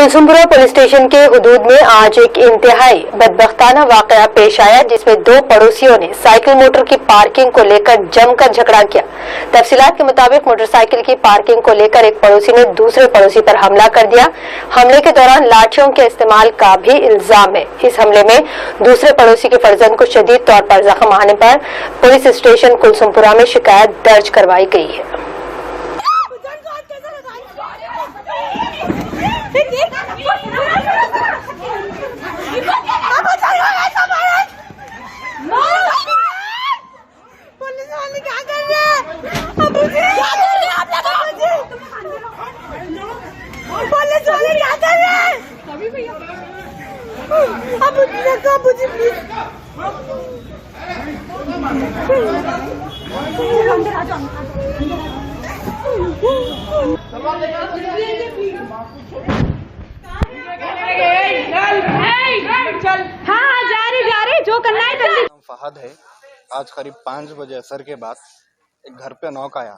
Kulsumpura police station के हुदूद में आज एक इंतहाई बदबख्ताना वाकया पेश आया, जिसमें दो पड़ोसियों ने साइकिल मोटर की पार्किंग को लेकर जमकर झगड़ा किया। तफसीलात के मुताबिक मोटरसाइकिल की पार्किंग को लेकर एक पड़ोसी ने दूसरे पड़ोसी पर हमला कर दिया। हमले के दौरान लाठियों के इस्तेमाल का भी इल्जाम है। इस हमले में दूसरे पड़ोसी के फर्जंद को शदीद तौर पर जख्म आने पर पुलिस स्टेशन कुलसुमपुरा में शिकायत दर्ज करवाई गई है। पुलिस वाले क्या कर रहे हैं? पुलिस वाले क्या कर रहे हैं? अब मुझे प्लीज हाँ जा रही जो करना है कर। फहद है। आज करीब 5 बजे असर के बाद एक घर पे नॉक आया।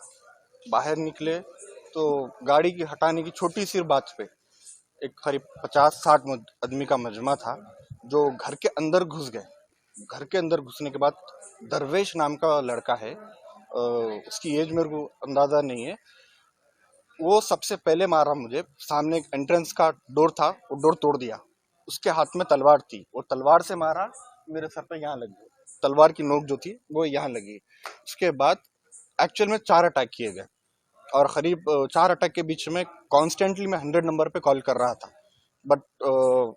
बाहर निकले तो गाड़ी की हटाने की छोटी सी बात पे एक करीब 50-60 आदमी का मजमा था जो घर के अंदर घुस गए। घर के अंदर घुसने के बाद दरवेश नाम का लड़का है, उसकी एज मेरे को अंदाजा नहीं है, वो सबसे पहले मारा मुझे। सामने एक एंट्रेंस का डोर था, वो डोर तोड़ दिया। उसके हाथ में तलवार थी, वो तलवार से मारा, मेरे सर पे यहाँ लगी। तलवार की नोक जो थी वो यहाँ लगी। उसके बाद एक्चुअल में 4 अटैक किए गए और करीब 4 अटैक के बीच में कॉन्स्टेंटली मैं 100 नंबर पे कॉल कर रहा था, but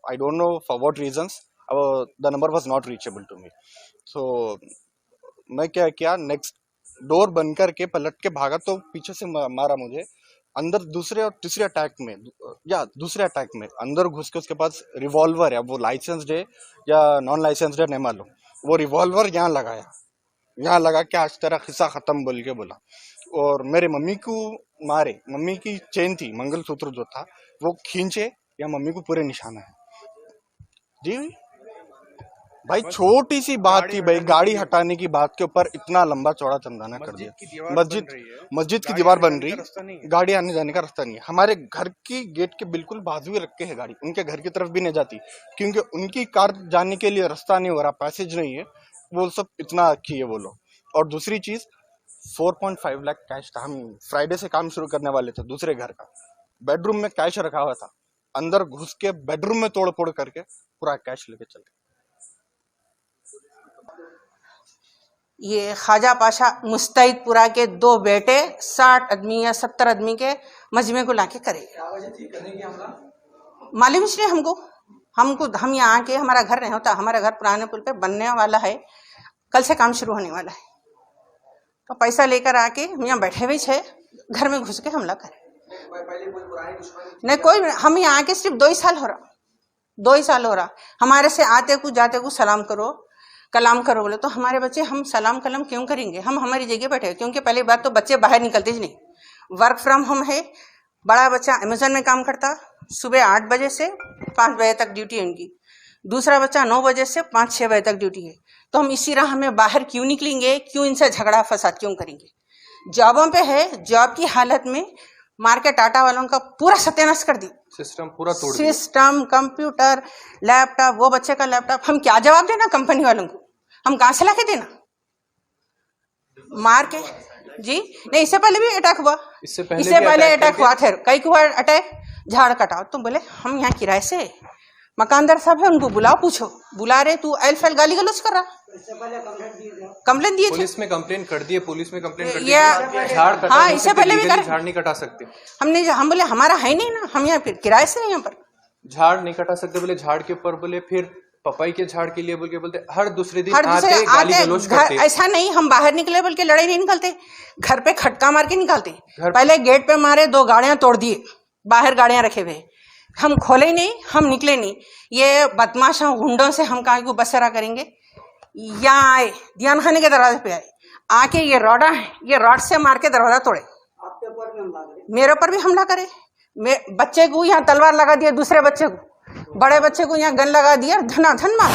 I don't know for what reasons the number was not reachable to me. So मैं क्या किया, नेक्स्ट डोर बंद करके पलट के भागा तो पीछे से मारा मुझे। अंदर दूसरे और तीसरे अटैक में दूसरे अटैक में अंदर घुस के उसके पास रिवॉल्वर है, वो लाइसेंस्ड है या नॉन लाइसेंस्ड है नहीं मालूम, वो रिवॉल्वर यहाँ लगाया, यहाँ लगा के आज तेरा खिस्सा खत्म बोल के बोला। और मेरे मम्मी को मारे, मम्मी की चेन थी, मंगलसूत्र जो था वो खींचे या मम्मी को पूरे निशाना है। जी भाई छोटी सी बात थी भाई, गाड़ी हटाने की बात के ऊपर इतना लंबा चौड़ा चंदाना कर दिया। मस्जिद की दीवार बन रही, गाड़ी आने जाने का रास्ता नहीं है। हमारे घर की गेट के बिल्कुल बाजू ही रख के है गाड़ी, उनके घर की तरफ भी नहीं जाती क्योंकि उनकी कार जाने के लिए रास्ता नहीं हो रहा, पैसेज नहीं है, वो सब इतना किए वो लोग। और दूसरी चीज 4.5 लाख कैश था। हम फ्राइडे से काम शुरू करने वाले थे दूसरे घर का, बेडरूम में कैश रखा हुआ था, अंदर घुस के बेडरूम में तोड़ फोड़ करके पूरा कैश लेके चल गए। ये ख्वाजा पाशा मुस्तैदपुरा के 2 बेटे 60 आदमी या 70 आदमी के मजमे को लाके करेंगे। मालूम इसलिए हम यहाँ आके, हमारा घर नहीं होता, हमारा घर पुराने पुल पे बनने वाला है, कल से काम शुरू होने वाला है, तो पैसा लेकर आके हम यहाँ बैठे हुए थे, घर में घुस के हमला करें। नहीं कोई, हम यहाँ आके सिर्फ 2 ही साल हो रहा, हमारे से आते को जाते को सलाम करो कलाम करो बोले तो हमारे बच्चे, हम सलाम कलम क्यों करेंगे? हम हमारी जगह बैठे, क्योंकि पहली बात तो बच्चे बाहर निकलते ही नहीं, वर्क फ्रॉम होम है। बड़ा बच्चा अमेजन में काम करता, सुबह 8 बजे से 5 बजे तक ड्यूटी है इनकी, दूसरा बच्चा 9 बजे से 5-6 बजे तक ड्यूटी है। तो हम इसी राह में बाहर क्यों निकलेंगे? क्यों इनसे झगड़ा फसाद क्यों करेंगे? जॉबों पे है, जॉब की हालत में मार के टाटा वालों का पूरा सत्यानाश कर दी, सिस्टम पूरा तोड़ दिया। सिस्टम, कंप्यूटर, लैपटॉप, वो बच्चे का लैपटॉप, हम क्या जवाब देना कंपनी वालों को? हम कहां से लाके देना? मार के जी नहीं, इससे पहले भी अटैक हुआ, इससे पहले अटैक हुआ था। कई हुआ अटैक, झाड़ कटाओ। तो बोले हम यहाँ किराए से, मकानदार साहब है, उनको बुलाओ, पूछो, बुला रहे, तू एल गाली गलौज कर रहा। कंप्लेन दिए, पुलिस में कंप्लेन कर दिए, पुलिस में कंप्लेन कर दिया। हाँ, इससे पहले भी झाड़ नहीं कटा सकते हम बोले हमारा है नहीं ना, हम यहाँ किराए से यहाँ पर झाड़ नहीं कटा सकते। बोले झाड़ के ऊपर, बोले फिर पपाई के झाड़ के लिए बोल के बोलते हर दूसरे दिन आते गाली गलौज करते। ऐसा नहीं हम बाहर निकले बोल के लड़ाई नहीं निकलते, घर पे खटका मार के निकालते। पहले गेट पे मारे, 2 गाड़ियां तोड़ दिए, बाहर गाड़ियां रखे हुए, हम खोले नहीं, हम निकले नहीं। ये बदमाशों गुंडों से हम कहा को बसरा करेंगे। यहाँ आए, ध्यान खाने के दरवाजे पे आए, आके ये रॉड से मार के दरवाजा तोड़े, मेरे ऊपर भी हमला करे। बच्चे को यहाँ तलवार लगा दिया, दूसरे बच्चे को, बड़े बच्चे को यहाँ गन लगा दिया, धनाधन मार।